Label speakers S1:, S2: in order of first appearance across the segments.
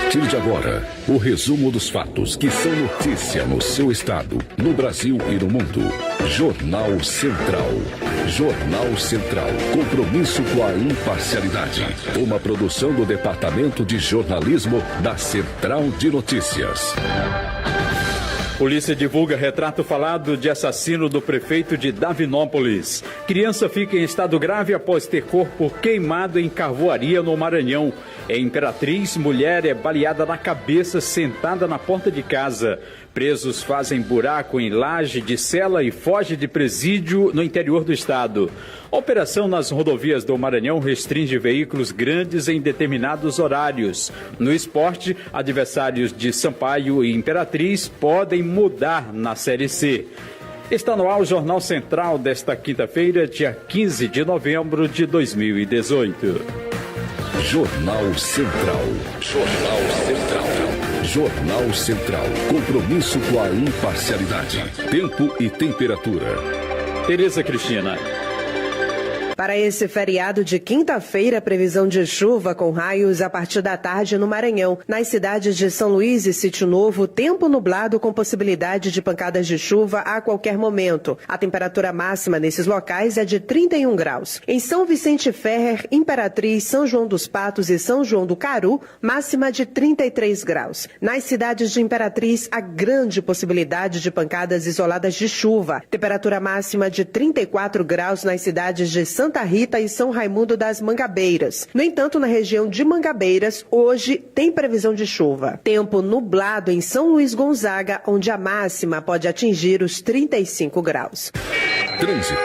S1: partir de agora, o resumo dos fatos que são notícia no seu estado, no Brasil e no mundo. Jornal Central. Jornal Central. Compromisso com a imparcialidade. Uma produção do Departamento de Jornalismo da Central de Notícias.
S2: Polícia divulga retrato falado de assassino do prefeito de Davinópolis. Criança fica em estado grave após ter corpo queimado em carvoaria no Maranhão. Em Imperatriz, mulher é baleada na cabeça sentada na porta de casa. Presos fazem buraco em laje de cela e foge de presídio no interior do estado. Operação nas rodovias do Maranhão restringe veículos grandes em determinados horários. No esporte, adversários de Sampaio e Imperatriz podem mudar na Série C. Está no ar o Jornal Central desta quinta-feira, dia 15 de novembro de 2018.
S1: Jornal Central. Jornal Central. Jornal Central. Compromisso com a imparcialidade. Tempo e temperatura.
S2: Tereza Cristina.
S3: Para esse feriado de quinta-feira, previsão de chuva com raios a partir da tarde no Maranhão. Nas cidades de São Luís e Sítio Novo, tempo nublado com possibilidade de pancadas de chuva a qualquer momento. A temperatura máxima nesses locais é de 31 graus. Em São Vicente Ferrer, Imperatriz, São João dos Patos e São João do Caru, máxima de 33 graus. Nas cidades de Imperatriz, há grande possibilidade de pancadas isoladas de chuva. Temperatura máxima de 34 graus nas cidades de Santa Rita e São Raimundo das Mangabeiras. No entanto, na região de Mangabeiras, hoje tem previsão de chuva. Tempo nublado em São Luís Gonzaga, onde a máxima pode atingir os 35 graus.
S1: Trânsito.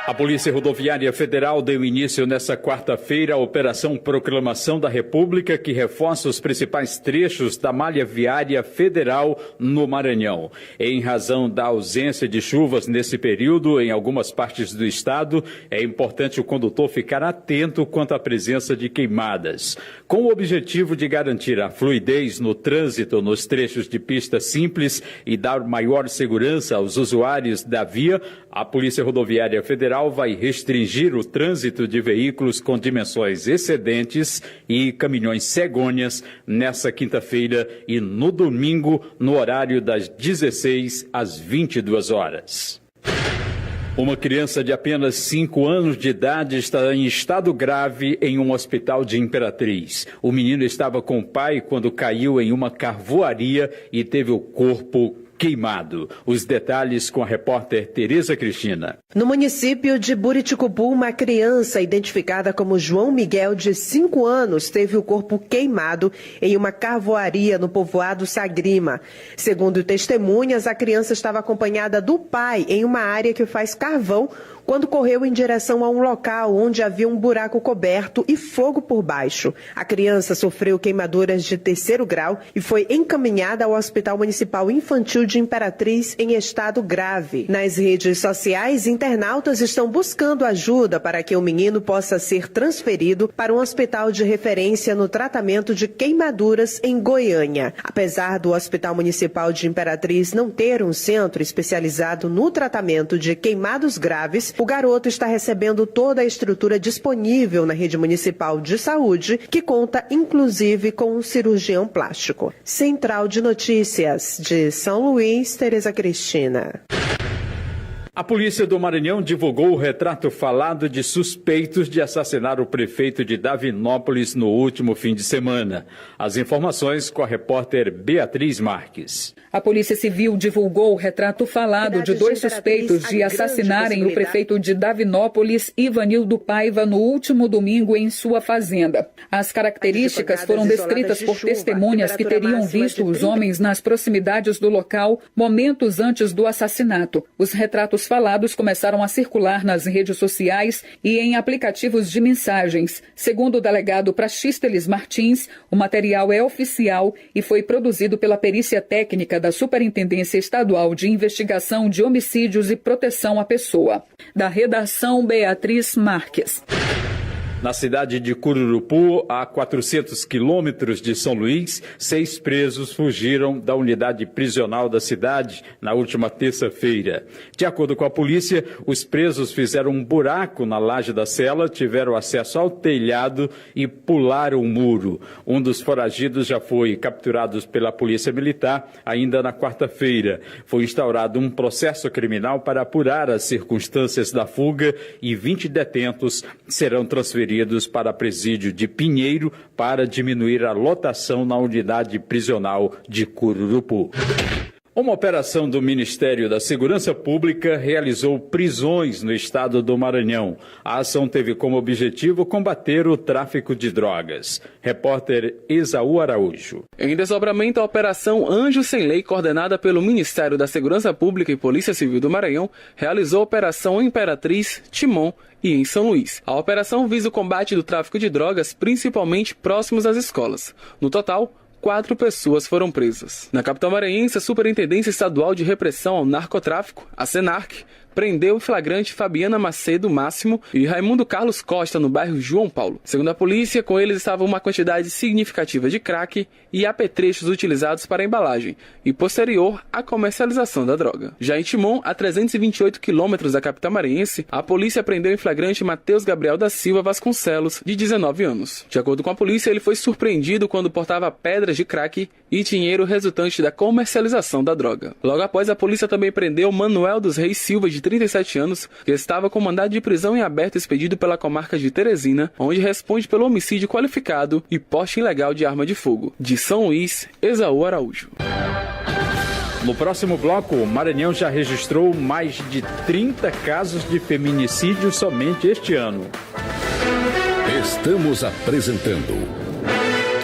S2: A Polícia Rodoviária Federal deu início nesta quarta-feira à Operação Proclamação da República, que reforça os principais trechos da malha viária federal no Maranhão. Em razão da ausência de chuvas nesse período em algumas partes do estado, é importante o condutor ficar atento quanto à presença de queimadas. Com o objetivo de garantir a fluidez no trânsito nos trechos de pista simples e dar maior segurança aos usuários da via, a Polícia Rodoviária Federal vai restringir o trânsito de veículos com dimensões excedentes e caminhões cegônias nessa quinta-feira e no domingo, no horário das 16 às 22 horas. Uma criança de apenas 5 anos de idade está em estado grave em um hospital de Imperatriz. O menino estava com o pai quando caiu em uma carvoaria e teve o corpo queimado. Os detalhes com a repórter Tereza Cristina.
S3: No município de Buriticupu, uma criança identificada como João Miguel, de 5 anos, teve o corpo queimado em uma carvoaria no povoado Sagrima. Segundo testemunhas, a criança estava acompanhada do pai em uma área que faz carvão quando correu em direção a um local onde havia um buraco coberto e fogo por baixo. A criança sofreu queimaduras de 3º grau e foi encaminhada ao Hospital Municipal Infantil de Imperatriz em estado grave. Nas redes sociais, internautas estão buscando ajuda para que o menino possa ser transferido para um hospital de referência no tratamento de queimaduras em Goiânia. Apesar do Hospital Municipal de Imperatriz não ter um centro especializado no tratamento de queimados graves, o garoto está recebendo toda a estrutura disponível na rede municipal de saúde, que conta inclusive com um cirurgião plástico. Central de Notícias de São Luís, Tereza Cristina.
S2: A polícia do Maranhão divulgou o retrato falado de suspeitos de assassinar o prefeito de Davinópolis no último fim de semana. As informações com a repórter Beatriz Marques.
S4: A Polícia Civil divulgou o retrato falado de 2 suspeitos de assassinarem o prefeito de Davinópolis, Ivanildo Paiva, no último domingo em sua fazenda. As características foram descritas por testemunhas que teriam visto os homens nas proximidades do local momentos antes do assassinato. Os retratos falados começaram a circular nas redes sociais e em aplicativos de mensagens. Segundo o delegado Praxísteles Martins, o material é oficial e foi produzido pela perícia técnica da Superintendência Estadual de Investigação de Homicídios e Proteção à Pessoa. Da redação, Beatriz Marques.
S2: Na cidade de Cururupu, a 400 quilômetros de São Luís, 6 presos fugiram da unidade prisional da cidade na última terça-feira. De acordo com a polícia, os presos fizeram um buraco na laje da cela, tiveram acesso ao telhado e pularam o muro. Um dos foragidos já foi capturado pela Polícia Militar ainda na quarta-feira. Foi instaurado um processo criminal para apurar as circunstâncias da fuga e 20 detentos serão transferidos para presídio de Pinheiro para diminuir a lotação na unidade prisional de Cururupu. Uma operação do Ministério da Segurança Pública realizou prisões no estado do Maranhão. A ação teve como objetivo combater o tráfico de drogas. Repórter Esaú Araújo.
S5: Em desdobramento, a Operação Anjo Sem Lei, coordenada pelo Ministério da Segurança Pública e Polícia Civil do Maranhão, realizou a Operação Imperatriz, Timon e em São Luís. A operação visa o combate do tráfico de drogas, principalmente próximos às escolas. No total, 4 pessoas foram presas. Na capital maranhense, a Superintendência Estadual de Repressão ao Narcotráfico, a SENARC, prendeu em flagrante Fabiana Macedo Máximo e Raimundo Carlos Costa, no bairro João Paulo. Segundo a polícia, com eles estava uma quantidade significativa de crack e apetrechos utilizados para a embalagem e posterior à comercialização da droga. Já em Timon, a 328 quilômetros da capital maranhense, a polícia prendeu em flagrante Matheus Gabriel da Silva Vasconcelos, de 19 anos. De acordo com a polícia, ele foi surpreendido quando portava pedras de crack e dinheiro resultante da comercialização da droga. Logo após, a polícia também prendeu Manuel dos Reis Silva, de 37 anos, que estava com mandado de prisão em aberto expedido pela comarca de Teresina, onde responde pelo homicídio qualificado e porte ilegal de arma de fogo. De São Luís, Esaú Araújo.
S2: No próximo bloco, o Maranhão já registrou mais de 30 casos de feminicídio somente este ano.
S1: Estamos apresentando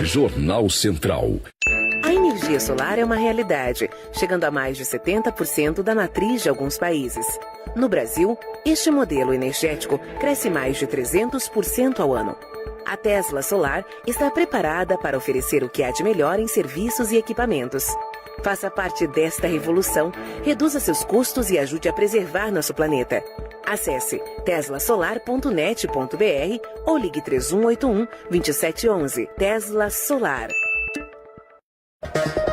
S1: Jornal Central.
S6: A energia solar é uma realidade, chegando a mais de 70% da matriz de alguns países. No Brasil, este modelo energético cresce mais de 300% ao ano. A Tesla Solar está preparada para oferecer o que há de melhor em serviços e equipamentos. Faça parte desta revolução, reduza seus custos e ajude a preservar nosso planeta. Acesse teslasolar.net.br ou ligue 3181-2711. Tesla Solar.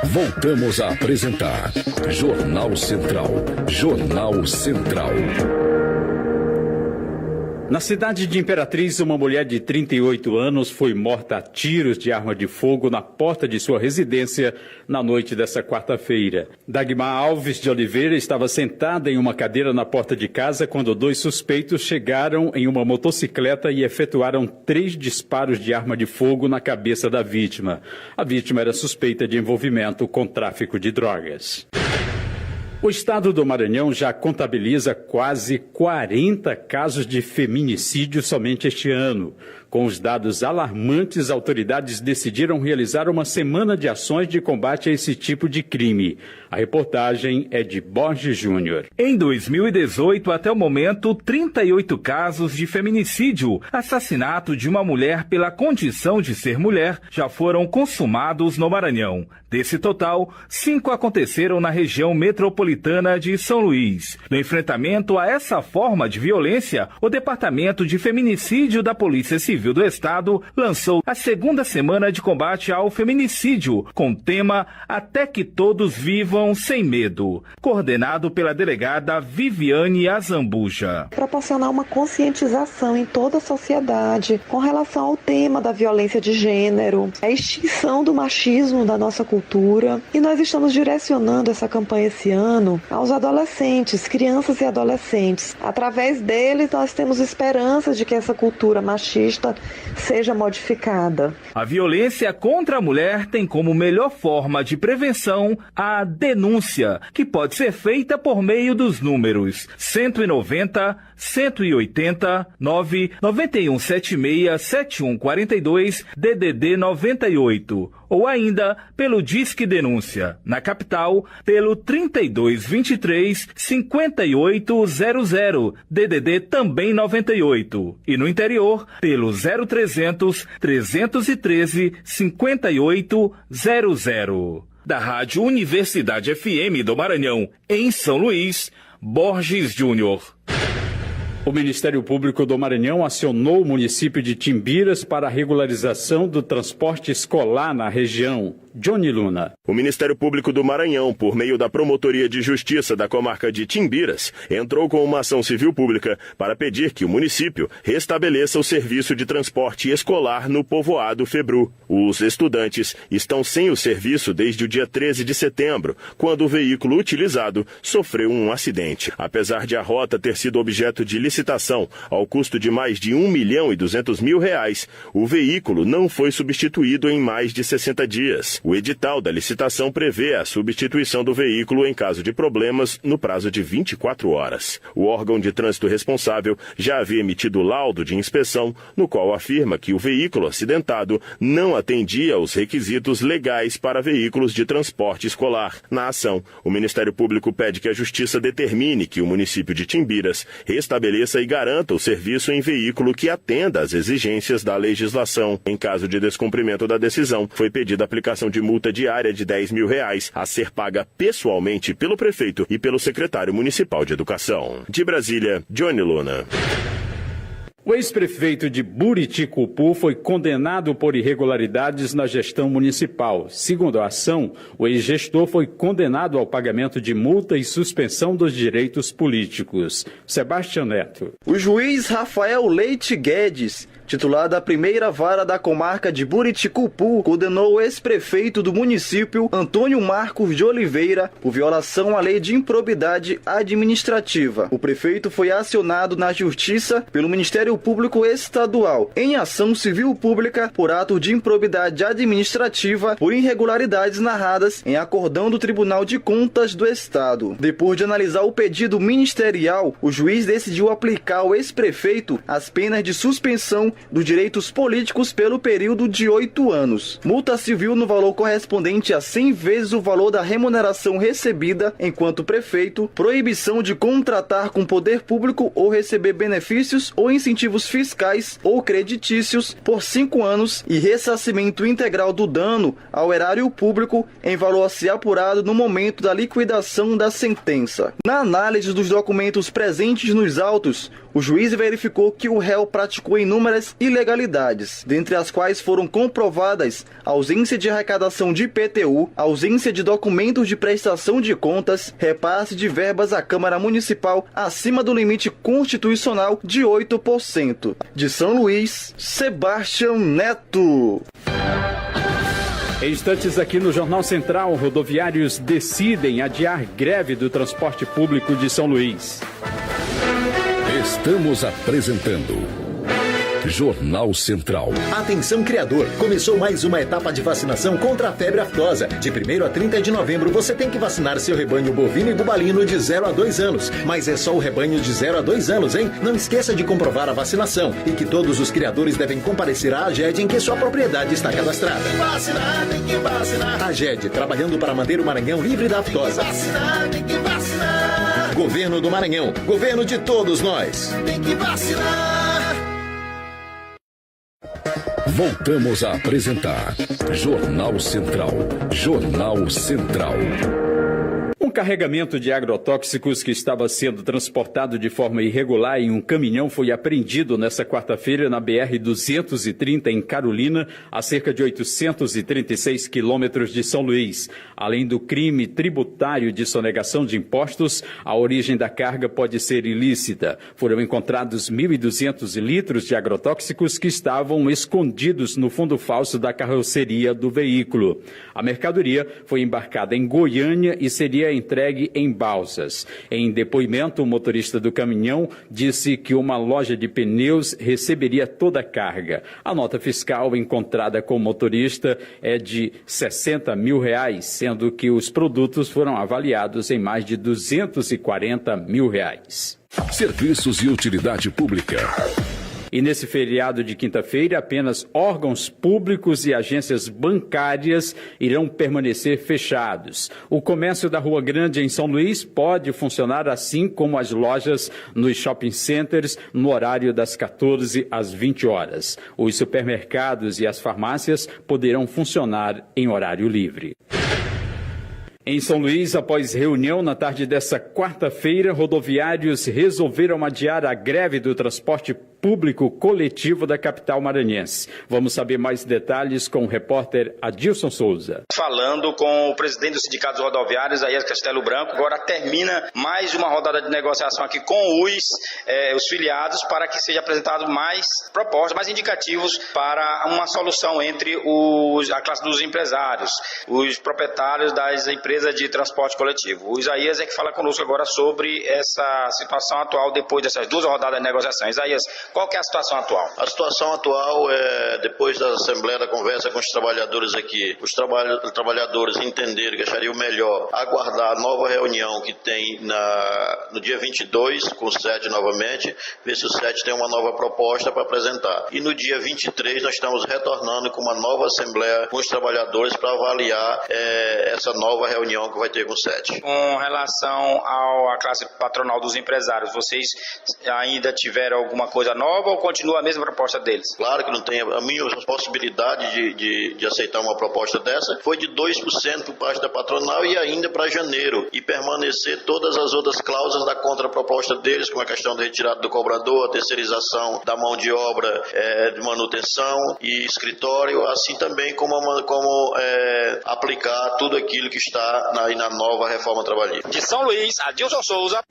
S1: Voltamos a apresentar Jornal Central. Jornal Central.
S2: Na cidade de Imperatriz, uma mulher de 38 anos foi morta a tiros de arma de fogo na porta de sua residência na noite desta quarta-feira. Dagmar Alves de Oliveira estava sentada em uma cadeira na porta de casa quando 2 suspeitos chegaram em uma motocicleta e efetuaram 3 disparos de arma de fogo na cabeça da vítima. A vítima era suspeita de envolvimento com tráfico de drogas. O estado do Maranhão já contabiliza quase 40 casos de feminicídio somente este ano. Com os dados alarmantes, autoridades decidiram realizar uma semana de ações de combate a esse tipo de crime. A reportagem é de Borges Júnior.
S7: Em 2018, até o momento, 38 casos de feminicídio, assassinato de uma mulher pela condição de ser mulher, já foram consumados no Maranhão. Desse total, 5 aconteceram na região metropolitana de São Luís. No enfrentamento a essa forma de violência, o Departamento de Feminicídio da Polícia Civil do Estado lançou a segunda semana de combate ao feminicídio, com o tema Até que Todos Vivam Sem Medo, coordenado pela delegada Viviane Azambuja.
S8: Proporcionar uma conscientização em toda a sociedade com relação ao tema da violência de gênero, a extinção do machismo da nossa cultura. E nós estamos direcionando essa campanha esse ano aos adolescentes, crianças e adolescentes. Através deles, nós temos esperança de que essa cultura machista seja modificada.
S7: A violência contra a mulher tem como melhor forma de prevenção a denúncia, que pode ser feita por meio dos números 190 180 99176 7142 DDD 98 ou ainda pelo Disque Denúncia, na capital pelo 3223 5800 DDD também 98 e no interior pelo 0300 313 5800. Da Rádio Universidade FM do Maranhão, em São Luís, Borges Júnior.
S2: O Ministério Público do Maranhão acionou o município de Timbiras para a regularização do transporte escolar na região. Johnny Luna.
S9: O Ministério Público do Maranhão, por meio da Promotoria de Justiça da comarca de Timbiras, entrou com uma ação civil pública para pedir que o município restabeleça o serviço de transporte escolar no povoado Febru. Os estudantes estão sem o serviço desde o dia 13 de setembro, quando o veículo utilizado sofreu um acidente. Apesar de a rota ter sido objeto de licitação ao custo de mais de R$1.200.000, o veículo não foi substituído em mais de 60 dias. O edital da licitação prevê a substituição do veículo em caso de problemas no prazo de 24 horas. O órgão de trânsito responsável já havia emitido laudo de inspeção, no qual afirma que o veículo acidentado não atendia aos requisitos legais para veículos de transporte escolar. Na ação, o Ministério Público pede que a Justiça determine que o município de Timbiras restabeleça e garanta o serviço em veículo que atenda às exigências da legislação. Em caso de descumprimento da decisão, foi pedida a aplicação de multa diária de R$10.000 a ser paga pessoalmente pelo prefeito e pelo secretário municipal de educação. De Brasília, Johnny Luna.
S2: O ex-prefeito de Buriticupu foi condenado por irregularidades na gestão municipal. Segundo a ação, o ex-gestor foi condenado ao pagamento de multa e suspensão dos direitos políticos. Sebastião Neto.
S10: O juiz Rafael Leite Guedes, titular da primeira vara da comarca de Buriticupu, condenou o ex-prefeito do município, Antônio Marcos de Oliveira, por violação à lei de improbidade administrativa. O prefeito foi acionado na Justiça pelo Ministério Público Estadual, em ação civil pública por ato de improbidade administrativa por irregularidades narradas em acordão do Tribunal de Contas do Estado. Depois de analisar o pedido ministerial, o juiz decidiu aplicar ao ex-prefeito as penas de suspensão dos direitos políticos pelo período de 8 anos. Multa civil no valor correspondente a 100 vezes o valor da remuneração recebida enquanto prefeito, proibição de contratar com poder público ou receber benefícios ou incentivos fiscais ou creditícios por 5 anos e ressarcimento integral do dano ao erário público em valor a ser apurado no momento da liquidação da sentença. Na análise dos documentos presentes nos autos, o juiz verificou que o réu praticou inúmeras ilegalidades, dentre as quais foram comprovadas ausência de arrecadação de IPTU, ausência de documentos de prestação de contas, repasse de verbas à Câmara Municipal acima do limite constitucional de 8%. De São Luís, Sebastião Neto.
S2: Em instantes aqui no Jornal Central, rodoviários decidem adiar greve do transporte público de São Luís.
S1: Estamos apresentando Jornal Central.
S11: Atenção criador, começou mais uma etapa de vacinação contra a febre aftosa. De 1º a 30 de novembro você tem que vacinar seu rebanho bovino e bubalino de 0 a 2 anos. Mas é só o rebanho de 0 a 2 anos, hein? Não esqueça de comprovar a vacinação e que todos os criadores devem comparecer à AGED em que sua propriedade está cadastrada.
S12: Tem que vacinar, tem que vacinar.
S11: AGED, trabalhando para manter o Maranhão livre da aftosa.
S12: Tem que vacinar, tem que vacinar.
S11: Governo do Maranhão, governo de todos nós.
S12: Tem que vacinar.
S1: Voltamos a apresentar Jornal Central. Jornal Central.
S2: Um carregamento de agrotóxicos que estava sendo transportado de forma irregular em um caminhão foi apreendido nesta quarta-feira na BR-230 em Carolina, a cerca de 836 quilômetros de São Luís. Além do crime tributário de sonegação de impostos, a origem da carga pode ser ilícita. Foram encontrados 1.200 litros de agrotóxicos que estavam escondidos no fundo falso da carroceria do veículo. A mercadoria foi embarcada em Goiânia e seria entregue em Balsas. Em depoimento, o motorista do caminhão disse que uma loja de pneus receberia toda a carga. A nota fiscal encontrada com o motorista é de R$60 mil, sendo que os produtos foram avaliados em mais de R$240 mil.
S1: Serviços e utilidade pública.
S2: E nesse feriado de quinta-feira, apenas órgãos públicos e agências bancárias irão permanecer fechados. O comércio da Rua Grande, em São Luís, pode funcionar assim como as lojas nos shopping centers no horário das 14 às 20 horas. Os supermercados e as farmácias poderão funcionar em horário livre. Em São Luís, após reunião na tarde desta quarta-feira, rodoviários resolveram adiar a greve do transporte público coletivo da capital maranhense. Vamos saber mais detalhes com o repórter Adilson Souza.
S13: Falando com o presidente do Sindicato Rodoviários, Isaías Castelo Branco, agora termina mais uma rodada de negociação aqui com os filiados para que seja apresentado mais propostas, mais indicativos para uma solução entre a classe dos empresários, os proprietários das empresas de transporte coletivo. O Isaías é que fala conosco agora sobre essa situação atual depois dessas duas rodadas de negociação. Isaías, qual que é a situação atual?
S14: A situação atual é, depois da Assembleia, da conversa com os trabalhadores aqui, os trabalhadores entenderam que achariam melhor aguardar a nova reunião que tem no dia 22, com o SET novamente, ver se o SET tem uma nova proposta para apresentar. E no dia 23 nós estamos retornando com uma nova Assembleia com os trabalhadores para avaliar essa nova reunião que vai ter com o SET.
S13: Com relação à classe patronal dos empresários, vocês ainda tiveram alguma coisa nova ou continua a mesma proposta deles?
S14: Claro que não tem a mínima possibilidade de aceitar uma proposta dessa. Foi de 2% por parte da patronal e ainda para janeiro. E permanecer todas as outras cláusulas da contraproposta deles, como a questão da retirada do cobrador, a terceirização da mão de obra de manutenção e escritório, assim também como aplicar tudo aquilo que está na nova reforma trabalhista.
S13: De São Luís, Adilson Souza.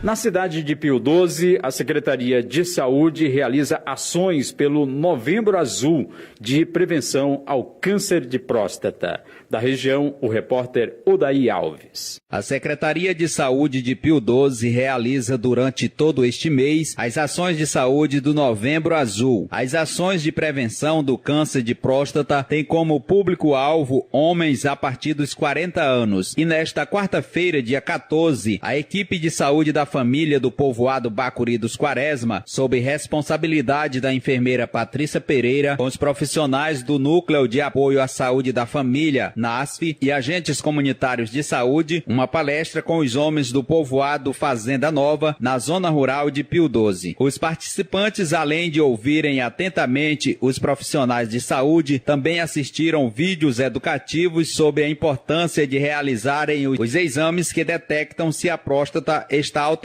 S2: Na cidade de Pio XII, a Secretaria de Saúde realiza ações pelo Novembro Azul de prevenção ao câncer de próstata. Da região, o repórter Odaí Alves.
S15: A Secretaria de Saúde de Pio XII realiza durante todo este mês as ações de saúde do Novembro Azul. As ações de prevenção do câncer de próstata têm como público-alvo homens a partir dos 40 anos. E nesta quarta-feira, dia 14, a equipe de saúde da família do povoado Bacuri dos Quaresma, sob responsabilidade da enfermeira Patrícia Pereira, com os profissionais do Núcleo de Apoio à Saúde da Família, NASF, e agentes comunitários de saúde, uma palestra com os homens do povoado Fazenda Nova, na zona rural de Pio XII. Os participantes, além de ouvirem atentamente os profissionais de saúde, também assistiram vídeos educativos sobre a importância de realizarem os exames que detectam se a próstata está alterada.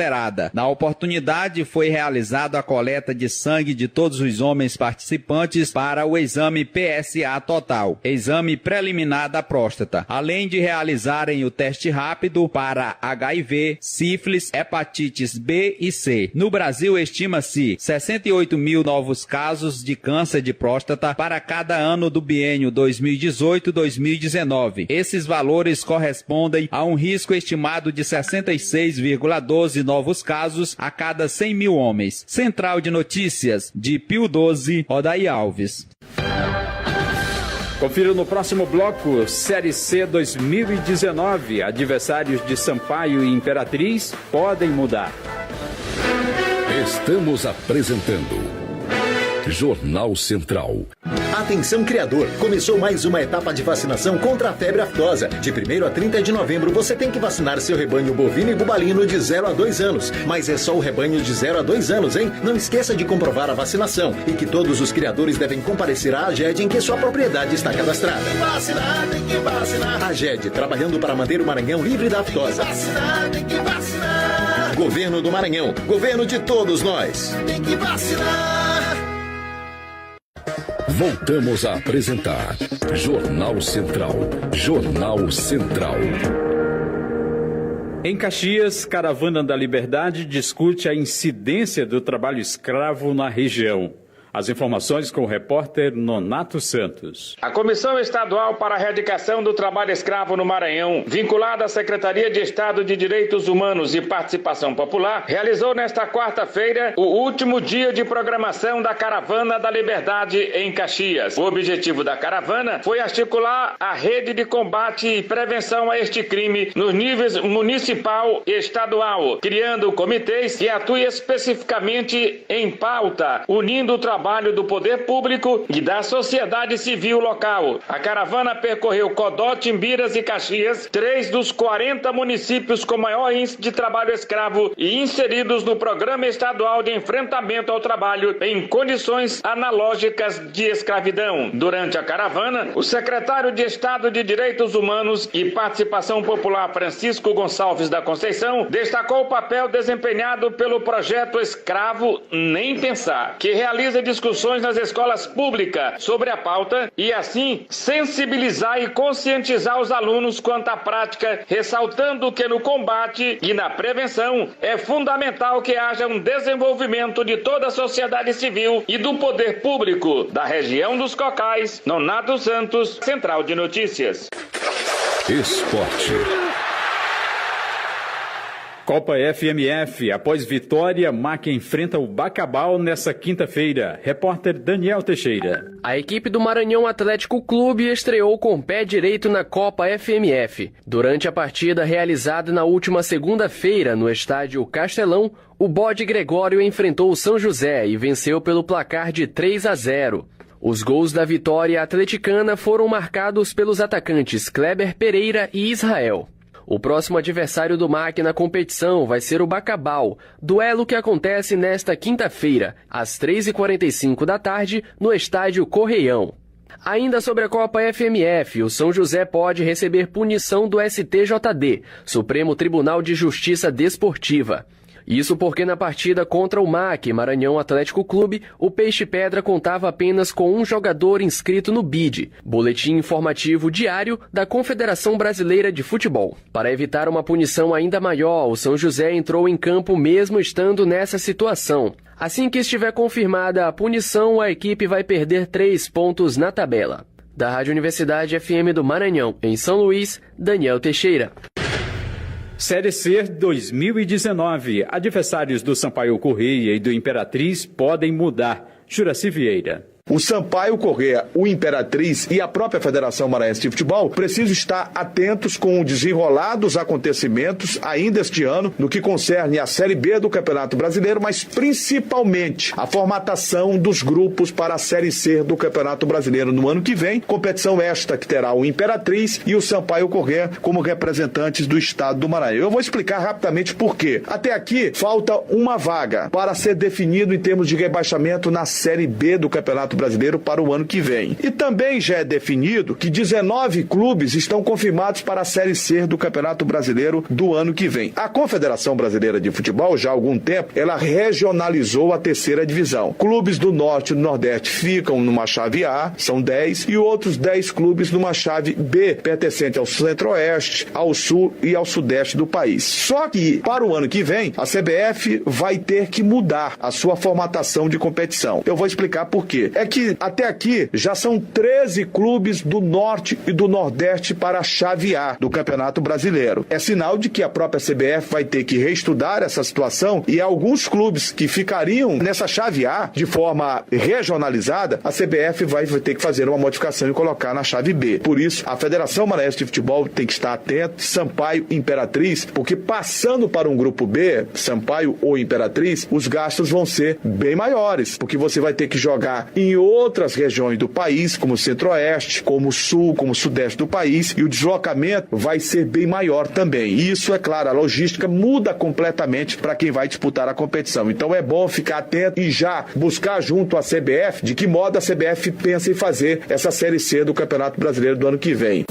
S15: Na oportunidade, foi realizada a coleta de sangue de todos os homens participantes para o exame PSA total, exame preliminar da próstata, além de realizarem o teste rápido para HIV, sífilis, hepatites B e C. No Brasil, estima-se 68 mil novos casos de câncer de próstata para cada ano do biênio 2018-2019. Esses valores correspondem a um risco estimado de 66,12 novos casos a cada 100 mil homens. Central de Notícias de Pio XII, Odaí Alves.
S2: Confira no próximo bloco, Série C 2019. Adversários de Sampaio e Imperatriz podem mudar.
S1: Estamos apresentando Jornal Central.
S11: Atenção criador, começou mais uma etapa de vacinação contra a febre aftosa. De 1º a 30 de novembro você tem que vacinar seu rebanho bovino e bubalino de 0 a 2 anos. Mas é só o rebanho de 0 a 2 anos, hein? Não esqueça de comprovar a vacinação e que todos os criadores devem comparecer à AGED em que sua propriedade está cadastrada.
S12: Tem que vacinar, tem que vacinar.
S11: AGED, trabalhando para manter o Maranhão livre da aftosa.
S12: Vacinar, tem que vacinar.
S11: Governo do Maranhão, governo de todos nós.
S12: Tem que vacinar.
S1: Voltamos a apresentar Jornal Central. Jornal Central.
S2: Em Caxias, Caravana da Liberdade discute a incidência do trabalho escravo na região. As informações com o repórter Nonato Santos.
S16: A Comissão Estadual para a Erradicação do Trabalho Escravo no Maranhão, vinculada à Secretaria de Estado de Direitos Humanos e Participação Popular, realizou nesta quarta-feira o último dia de programação da Caravana da Liberdade em Caxias. O objetivo da caravana foi articular a rede de combate e prevenção a este crime nos níveis municipal e estadual, criando comitês que atuem especificamente em pauta, unindo o trabalho trabalho do poder público e da sociedade civil local. A caravana percorreu Codó, Timbiras e Caxias, 3 dos 40 municípios com maior índice de trabalho escravo e inseridos no Programa Estadual de Enfrentamento ao Trabalho em condições analógicas de escravidão. Durante a caravana, o secretário de Estado de Direitos Humanos e Participação Popular, Francisco Gonçalves da Conceição, destacou o papel desempenhado pelo projeto Escravo Nem Pensar, que realiza discussões nas escolas públicas sobre a pauta e, assim, sensibilizar e conscientizar os alunos quanto à prática, ressaltando que no combate e na prevenção é fundamental que haja um desenvolvimento de toda a sociedade civil e do poder público da região dos Cocais. Nonato Santos, Central de Notícias.
S1: Esporte.
S2: Copa FMF. Após vitória, MAC enfrenta o Bacabal nessa quinta-feira. Repórter Daniel Teixeira.
S17: A equipe do Maranhão Atlético Clube estreou com o pé direito na Copa FMF. Durante a partida realizada na última segunda-feira no estádio Castelão, o Bode Gregório enfrentou o São José e venceu pelo placar de 3-0. Os gols da vitória atleticana foram marcados pelos atacantes Kleber Pereira e Israel. O próximo adversário do MAC na competição vai ser o Bacabal, duelo que acontece nesta quinta-feira, às 3h45 da tarde, no estádio Correião. Ainda sobre a Copa FMF, o São José pode receber punição do STJD, Supremo Tribunal de Justiça Desportiva. Isso porque na partida contra o MAC, Maranhão Atlético Clube, o Peixe Pedra contava apenas com um jogador inscrito no BID, Boletim Informativo Diário da Confederação Brasileira de Futebol. Para evitar uma punição ainda maior, o São José entrou em campo mesmo estando nessa situação. Assim que estiver confirmada a punição, a equipe vai perder 3 pontos na tabela. Da Rádio Universidade FM do Maranhão, em São Luís, Daniel Teixeira.
S2: Série C 2019. Adversários do Sampaio Corrêa e do Imperatriz podem mudar. Juraci Vieira.
S18: O Sampaio Corrêa, o Imperatriz e a própria Federação Maranhense de Futebol precisam estar atentos com o desenrolar dos acontecimentos ainda este ano no que concerne a Série B do Campeonato Brasileiro, mas principalmente a formatação dos grupos para a Série C do Campeonato Brasileiro no ano que vem, competição esta que terá o Imperatriz e o Sampaio Corrêa como representantes do estado do Maranhão. Eu vou explicar rapidamente por quê. Até aqui falta uma vaga para ser definido em termos de rebaixamento na Série B do Campeonato Brasileiro para o ano que vem. E também já é definido que 19 clubes estão confirmados para a Série C do Campeonato Brasileiro do ano que vem. A Confederação Brasileira de Futebol, já há algum tempo, ela regionalizou a terceira divisão. Clubes do Norte e do Nordeste ficam numa chave A, são 10, e outros 10 clubes numa chave B, pertencente ao Centro-Oeste, ao Sul e ao Sudeste do país. Só que, para o ano que vem, a CBF vai ter que mudar a sua formatação de competição. Eu vou explicar por quê. É que até aqui já são 13 clubes do Norte e do Nordeste para a chave A do Campeonato Brasileiro. É sinal de que a própria CBF vai ter que reestudar essa situação e alguns clubes que ficariam nessa chave A de forma regionalizada, a CBF vai ter que fazer uma modificação e colocar na chave B. Por isso, a Federação Maranhense de Futebol tem que estar atenta, Sampaio e Imperatriz, porque passando para um grupo B, Sampaio ou Imperatriz, os gastos vão ser bem maiores, porque você vai ter que jogar em outras regiões do país, como o Centro-Oeste, como o Sul, como o Sudeste do país, e o deslocamento vai ser bem maior também. E isso, é claro, a logística muda completamente para quem vai disputar a competição. Então é bom ficar atento e já buscar junto à CBF de que modo a CBF pensa em fazer essa Série C do Campeonato Brasileiro do ano que vem.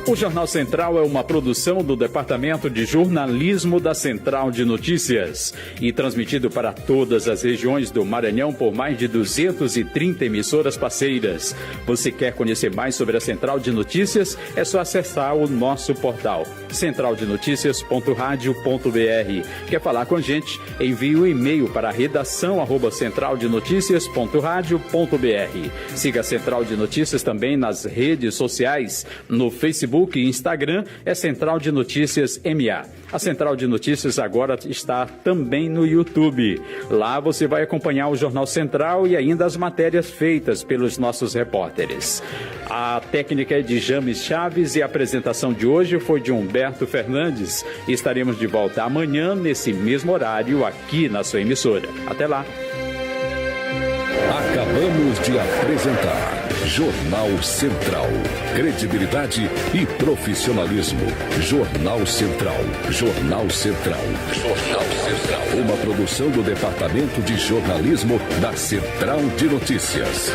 S2: O Jornal Central é uma produção do Departamento de Jornalismo da Central de Notícias e transmitido para todas as regiões do Maranhão por mais de 230 emissoras parceiras. Você quer conhecer mais sobre a Central de Notícias? É só acessar o nosso portal centraldenoticias.radio.br. Quer falar com a gente? Envie um e-mail para redação@centraldenoticias.radio.br. Siga a Central de Notícias também nas redes sociais, no Facebook e Instagram é Central de Notícias MA. A Central de Notícias agora está também no YouTube. Lá você vai acompanhar o Jornal Central e ainda as matérias feitas pelos nossos repórteres. A técnica é de James Chaves e a apresentação de hoje foi de Humberto Fernandes. Estaremos de volta amanhã nesse mesmo horário aqui na sua emissora. Até lá!
S1: Acabamos de apresentar Jornal Central. Credibilidade e profissionalismo. Jornal Central. Jornal Central. Jornal Central. Uma produção do Departamento de Jornalismo da Central de Notícias.